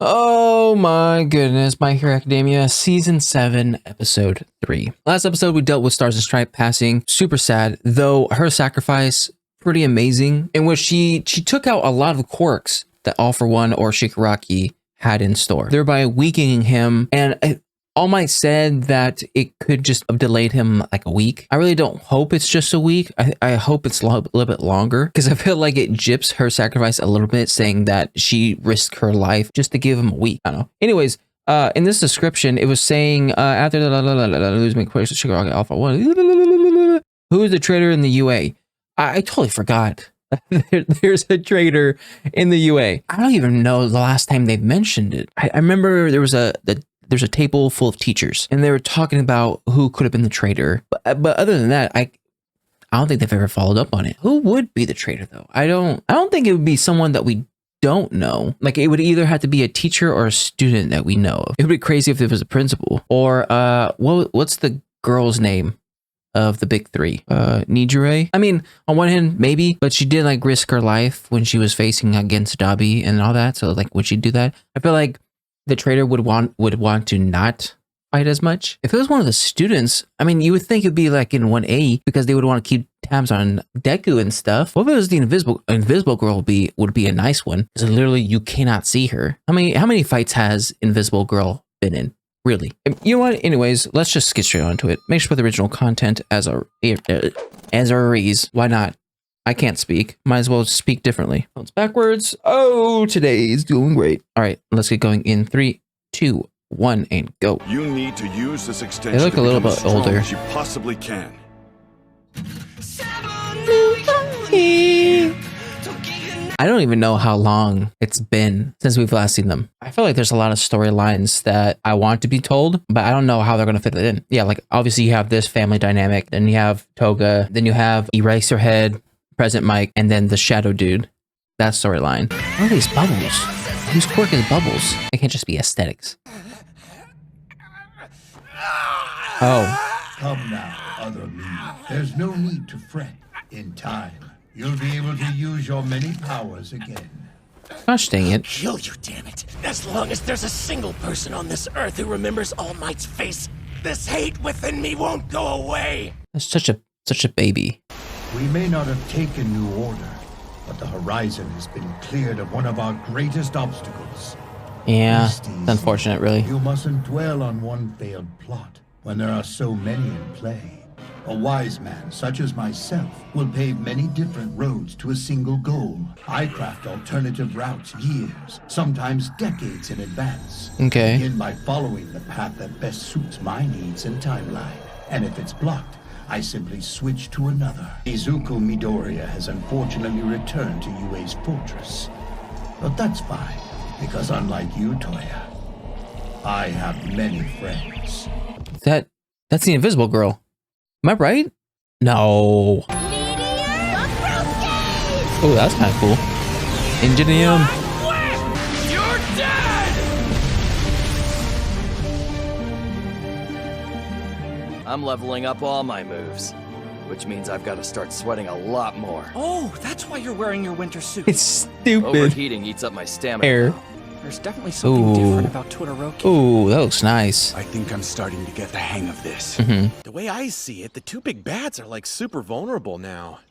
Oh my goodness, My Hero Academia Season 7, Episode 3. Last episode, we dealt with Stars and Stripe passing. Super sad, though her sacrifice, pretty amazing, in which she took out a lot of quirks that All For One or Shigaraki had in store, thereby weakening him. And All Might said that it could just have delayed him like a week. I really don't hope it's just a week. I hope it's a little bit longer, because I feel like it gyps her sacrifice a little bit, saying that she risked her life just to give him a week. I don't know. Anyways, in this description, it was saying after losing questions, Shigaraki Alpha 1, who is the traitor in the UA? I totally forgot. There's a traitor in the UA. I don't even know the last time they've mentioned it. I remember there was there's a table full of teachers, and they were talking about who could have been the traitor. But other than that, I don't think they've ever followed up on it. Who would be the traitor though? I don't think it would be someone that we don't know. Like, it would either have to be a teacher or a student that we know of. It would be crazy if it was a principal, or what's the girl's name of the big three? Nijire? I mean, on one hand, maybe, but she did like risk her life when she was facing against Dabi and all that. So like, would she do that? I feel like the traitor would want to not fight as much. If it was one of the students, I mean, you would think it'd be like in 1A, because they would want to keep tabs on Deku and stuff. What if it was the invisible girl? Would be a nice one, because literally you cannot see her. How many fights has Invisible Girl been in? Really? You know what? Anyways, let's just get straight onto it. Make sure to put the original content as a reason. Why not? I can't speak. Might as well speak differently. Phones backwards. Oh, today's doing great. All right, let's get going in 3, 2, 1, and go. You need to use this extension. They look a little bit strong older. as you possibly can. I don't even know how long it's been since we've last seen them. I feel like there's a lot of storylines that I want to be told, but I don't know how they're going to fit it in. Yeah, like obviously you have this family dynamic, then you have Toga, then you have Eraserhead, Present Mike, and then the Shadow Dude. That storyline. What are these bubbles? Whose quirk is bubbles? It can't just be aesthetics. Oh. Come now, other me. There's no need to fret. In time, you'll be able to use your many powers again. Gosh dang it. Kill you, damn it. As long as there's a single person on this earth who remembers All Might's face, this hate within me won't go away. That's such a baby. We may not have taken New Order, but the horizon has been cleared of one of our greatest obstacles. Yeah, It's it's easy. unfortunate, really. You mustn't dwell on one failed plot when there are so many in play. A wise man, such as myself, will pave many different roads to a single goal. I craft alternative routes years, sometimes decades in advance. Okay. Begin by following the path that best suits my needs and timeline. And if it's blocked, I simply switch to another. Izuku Midoriya has unfortunately returned to UA's fortress. But that's fine, because unlike you, Toya, I have many friends. That's the Invisible Girl. Am I right? No. Oh, that's kind of cool. Ingenium. You're dead! I'm leveling up all my moves, which means I've got to start sweating a lot more. Oh, that's why you're wearing your winter suit. It's stupid. Overheating eats up my stamina. Hair. now. There's definitely something different about Todoroki. Ooh, that looks nice. I think I'm starting to get the hang of this. The way I see it, the two big bads are like super vulnerable now.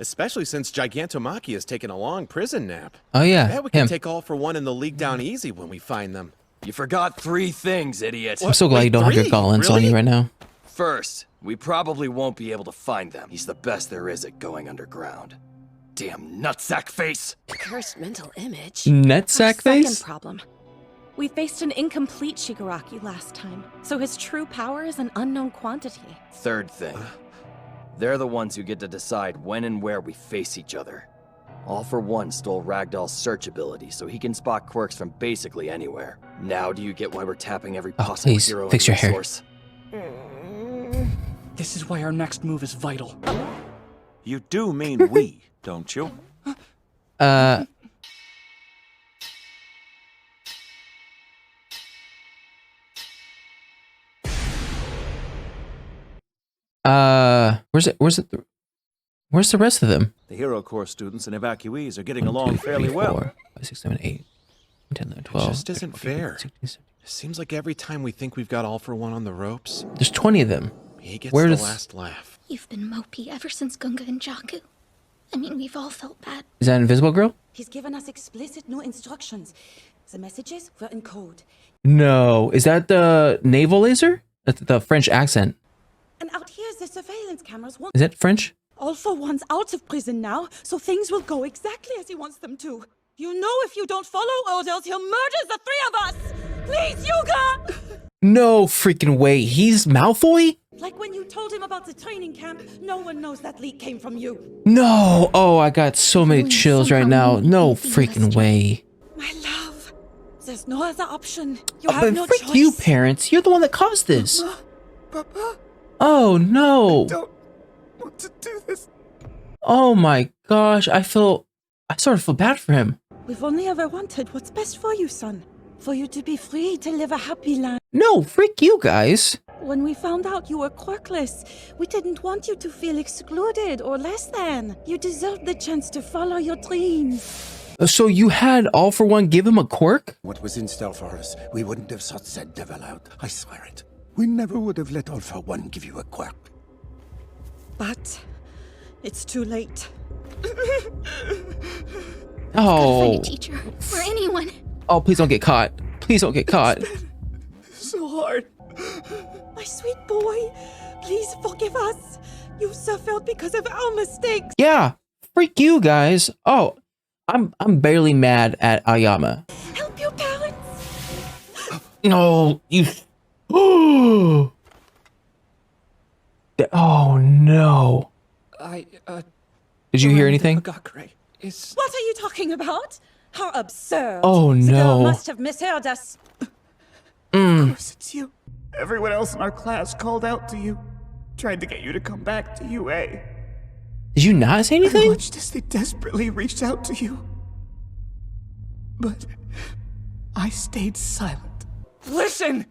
Especially since Gigantomachia has taken a long prison nap. Oh yeah, Bet we can him. take All For One in the league down easy when we find them. You forgot 3 things, idiot. I'm so glad Wait, you don't have your 3? gauntlets on Really? you right now. First, we probably won't be able to find them. He's the best there is at going underground. Damn nutsack face! Cursed mental image. Nutsack Our face? Second problem. We faced an incomplete Shigaraki last time, so his true power is an unknown quantity. Third thing. They're the ones who get to decide when and where we face each other. All For One stole Ragdoll's search ability, so he can spot quirks from basically anywhere. Now do you get why we're tapping every possible please, hero fix and your hair. resource? This is why our next move is vital. You do mean we, don't you? Where's the rest of them? The Hero Corps students and evacuees are getting 1, along 2, 3, fairly well. 4, 5, 6, 7, 8. 10, 11, It 12. just isn't 14, fair. 16, 17. It seems like every time we think we've got All for One on the ropes, There's 20 of them. he gets Where the does- last laugh. You've been mopey ever since Gunga and Jaku. I mean, we've all felt bad. Is that Invisible Girl? He's given us explicit no instructions. The messages were in code. No. Is that the naval laser? That's the French accent. And out here, the surveillance cameras want Is that French? All for One's out of prison now, so things will go exactly as he wants them to. You know if you don't follow orders, he'll murder the three of us! Please, Yuga! No freaking way. He's Malfoy? Like when you told him about the training camp, no one knows that leak came from you. No. Oh, I got so many Only chills right somehow now. we No need the freaking best. way. My love, there's no other option. You Oh, have but no freak choice. you, parents. You're the one that caused this. Papa, Oh, no. don't want to do this. Oh my gosh. I sort of feel bad for him. We've only ever wanted what's best for you, son. For you to be free to live a happy life. No, freak you guys. When we found out you were quirkless, we didn't want you to feel excluded or less than. You deserved the chance to follow your dreams. So you had All for One give him a quirk? What was in store for us, we wouldn't have sought said devil out. I swear it. We never would have let All for One give you a quirk. But it's too late. Find Oh. a teacher or anyone. Oh, please don't get caught. Please don't get caught. So hard. My sweet boy, please forgive us. You suffered because of our mistakes. Yeah. Freak you guys. Oh, I'm barely mad at Ayama. Help your parents. No, you. Oh. No. Did you hear anything? Hagakure is... What are you talking about? How absurd. Oh, The girl no. must have misheard us. Mm. course it's you. Everyone else in our class called out to you. Tried to get you to come back to UA. Did you not say I anything? watched as they desperately reached out to you. But I stayed silent. Listen!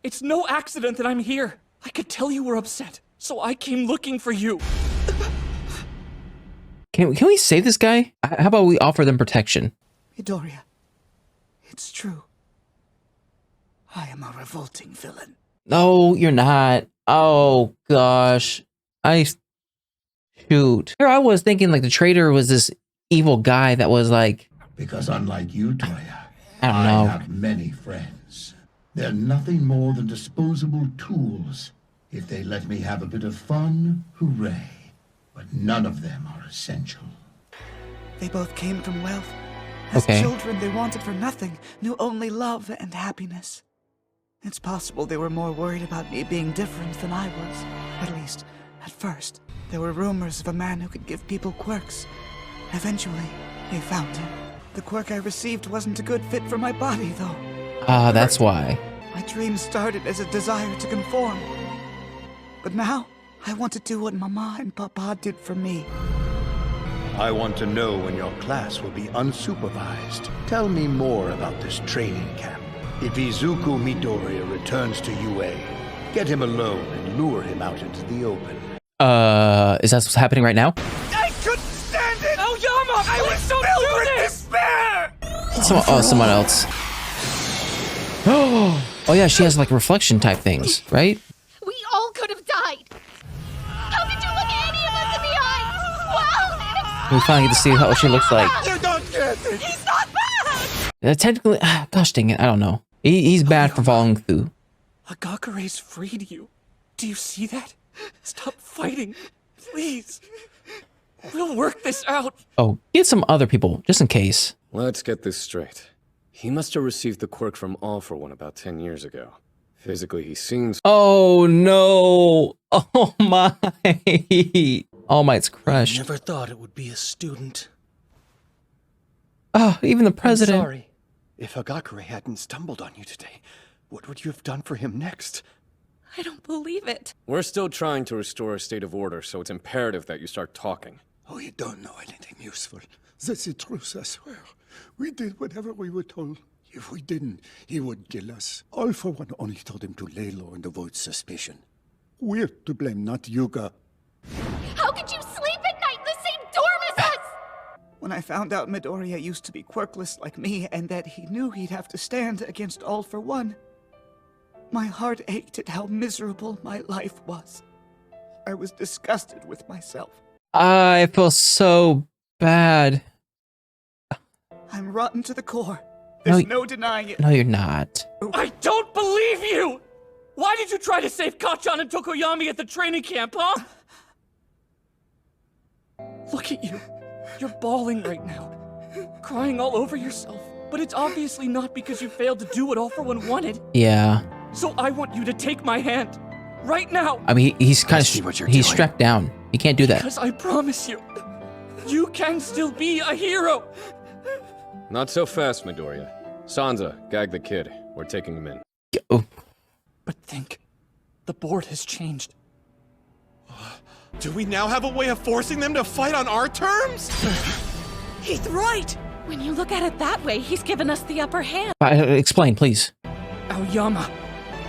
It's no accident that I'm here. I could tell you were upset, so I came looking for you. Can we save this guy? How about we offer them protection? Midoriya, it's true. I am a revolting villain. No, you're not. Oh gosh. Shoot. Here I was thinking like the traitor was this evil guy that was like, Because unlike you, Toya, I don't know. have many friends. They're nothing more than disposable tools. If they let me have a bit of fun, hooray. But none of them are essential. They both came from wealth. As Okay. children, they wanted for nothing, knew only love and happiness. It's possible they were more worried about me being different than I was. At least, at first. There were rumors of a man who could give people quirks. Eventually, they found him. The quirk I received wasn't a good fit for my body, though. Ah, that's why. My dream started as a desire to conform. But now, I want to do what Mama and Papa did for me. I want to know when your class will be unsupervised. Tell me more about this training camp. If Izuku Midoriya returns to UA, get him alone and lure him out into the open. Is that what's happening right now? I couldn't stand it! Oh, Yama! I was so filled with this! despair! Someone else. Oh yeah, she has like reflection type things, right? We all could have died. How could you look any of us in the eye? Well, We finally get to see what she looks like. You don't get it! He's not bad. Technically, gosh dang it, I don't know. He's bad for following through. Hagakure's freed you. Do you see that? Stop fighting. Please. We'll work this out. Oh, get some other people, just in case. Let's get this straight. He must have received the quirk from All for One about 10 years ago. Physically, he seems... Oh no! Oh my! All Might's crushed. Never thought it would be a student. Oh, even the president. I'm sorry. If Hagakure hadn't stumbled on you today, what would you have done for him next? I don't believe it. We're still trying to restore a state of order, so it's imperative that you start talking. Oh, you don't know anything useful. That's the truth, I swear. We did whatever we were told. If we didn't, he would kill us. All for One only told him to lay low and avoid suspicion. We're to blame, not Yuga. how could you sleep at night in the same dorm as us? When I found out Midoriya used to be quirkless like me and that he knew he'd have to stand against All for One, my heart ached at how miserable my life was. I was disgusted with myself. I feel so bad. I'm rotten to the core. There's no denying it. No, you're not. I don't believe you! Why did you try to save Kacchan and Tokoyami at the training camp, huh? Look at you. You're bawling right now. Crying all over yourself. But it's obviously not because you failed to do what All for One wanted. Yeah. So I want you to take my hand. Right now. I mean, he's kind of, he's strapped down. He can't do that. Because I promise you, you can still be a hero. Not so fast, Midoriya. Sansa, gag the kid. We're taking him in. Oh. But think, the board has changed. Do we now have a way of forcing them to fight on our terms? He's right! When you look at it that way, he's given us the upper hand. Explain, please. Aoyama,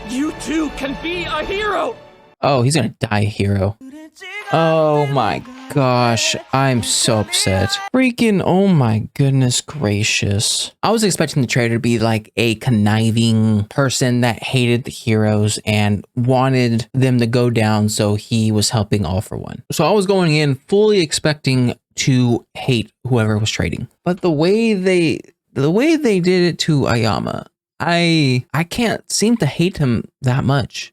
you too can be a hero! Oh, he's gonna die a hero. Oh my gosh, I'm so upset. Freaking, oh my goodness gracious. I was expecting the traitor to be like a conniving person that hated the heroes and wanted them to go down, so he was helping All for One. So I was going in fully expecting to hate whoever was trading. But the way they did it to Aoyama, I can't seem to hate him that much.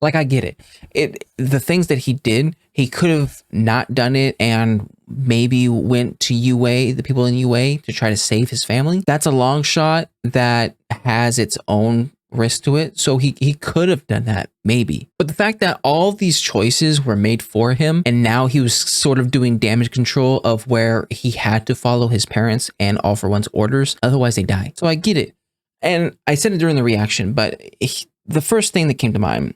Like, I get it. The things that he did, he could have not done it and maybe went to UA, the people in UA, to try to save his family. That's a long shot that has its own risk to it. So he could have done that, maybe. But the fact that all these choices were made for him and now he was sort of doing damage control of where he had to follow his parents and All for One's orders, otherwise they die. So I get it. And I said it during the reaction, but the first thing that came to mind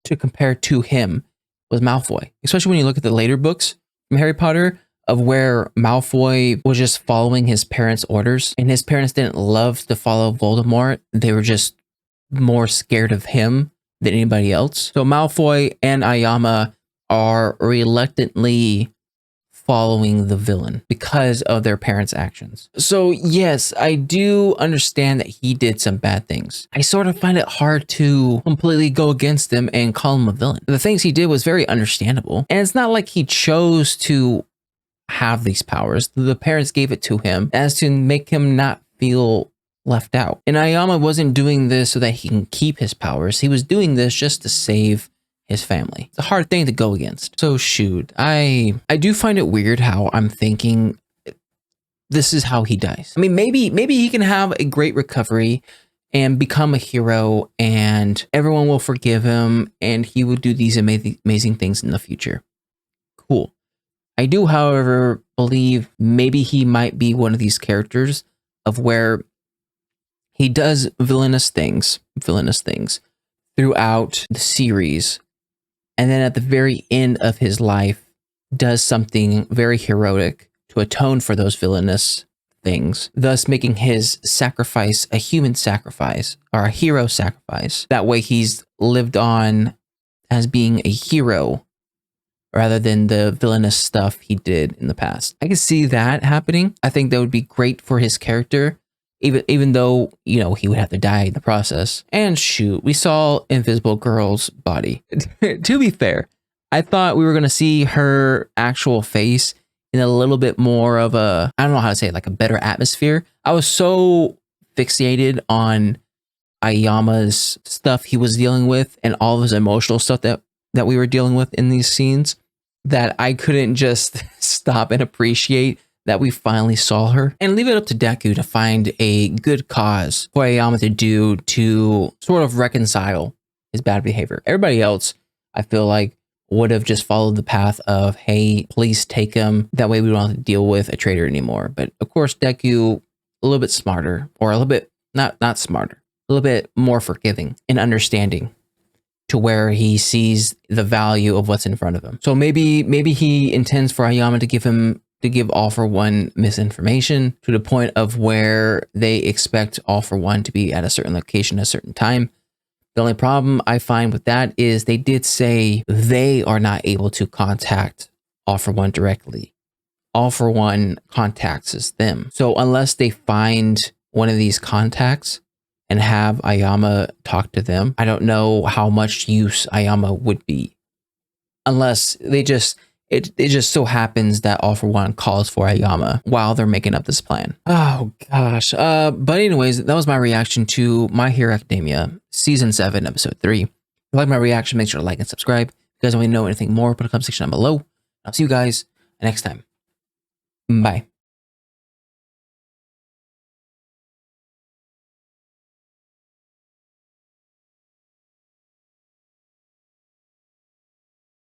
to compare to him was Malfoy, especially when you look at the later books from Harry Potter of where Malfoy was just following his parents' orders, and his parents didn't love to follow Voldemort. They were just more scared of him than anybody else. So Malfoy and Aoyama are reluctantly following the villain because of their parents' actions. So yes, I do understand that he did some bad things. I sort of find it hard to completely go against him and call him a villain. The things he did was very understandable. And it's not like he chose to have these powers. The parents gave it to him as to make him not feel left out. And Aoyama wasn't doing this so that he can keep his powers. He was doing this just to save his family. It's a hard thing to go against. So shoot, I do find it weird how I'm thinking this is how he dies. I mean, maybe he can have a great recovery and become a hero and everyone will forgive him and he will do these amazing things in the future. Cool. I do, however, believe maybe he might be one of these characters of where he does villainous things throughout the series. And then at the very end of his life, does something very heroic to atone for those villainous things, thus making his sacrifice a human sacrifice or a hero sacrifice. That way he's lived on as being a hero rather than the villainous stuff he did in the past. I can see that happening. I think that would be great for his character. Even though, you know, he would have to die in the process. And shoot, we saw Invisible Girl's body. To be fair, I thought we were going to see her actual face in a little bit more of a, I don't know how to say it, like a better atmosphere. I was so fixated on Aoyama's stuff he was dealing with and all of his emotional stuff that we were dealing with in these scenes that I couldn't just stop and appreciate that we finally saw her, and leave it up to Deku to find a good cause for Aoyama to do to sort of reconcile his bad behavior. Everybody else, I feel like, would have just followed the path of, hey, please take him. That way we don't have to deal with a traitor anymore. But of course, Deku, a little bit smarter, or a little bit, not smarter, a little bit more forgiving and understanding to where he sees the value of what's in front of him. So maybe he intends for Aoyama to give All for One misinformation to the point of where they expect All for One to be at a certain location at a certain time. The only problem I find with that is they did say they are not able to contact All for One directly. All For One contacts them. So unless they find one of these contacts and have Ayama talk to them, I don't know how much use Ayama would be. Unless they just, it just so happens that All For One calls for Ayama while they're making up this plan. Oh gosh. But anyways, that was my reaction to My Hero Academia Season 7, Episode 3. If you like my reaction, make sure to like and subscribe. If you guys want to know anything more, put a comment section down below. I'll see you guys next time. Bye.